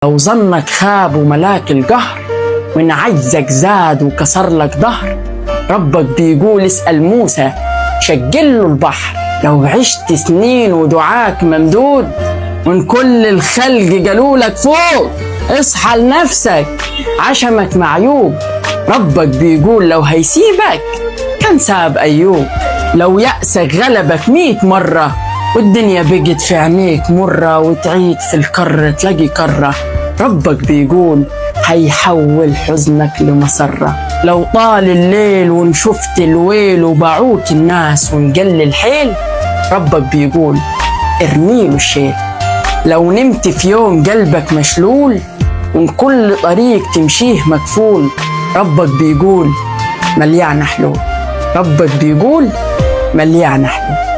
لو ظنك خاب وملاك القهر، وإن عجزك زاد وكسر لك ظهر، ربك بيقول اسأل موسى شقله البحر. لو عشت سنين ودعاك ممدود، وإن كل الخلق قالوا لك فوق، اصحى لنفسك عشمك معيوب. ربك بيقول لو هيسيبك كان ساب أيوب. لو يأسك غلبك 100 مرة، والدنيا بقت في عينيك مرة، وتعيد في الكرة تلاقي كرة، ربك بيقول هيحول حزنك لمسرة. لو طال الليل ونشفت الويل، وباعوك الناس ونقل الحيل، ربك بيقول ارميله الشيل. لو نمت في يوم قلبك مشلول، وان كل طريق تمشيه مكفول، ربك بيقول مليان حلول. ربك بيقول مليان حلول.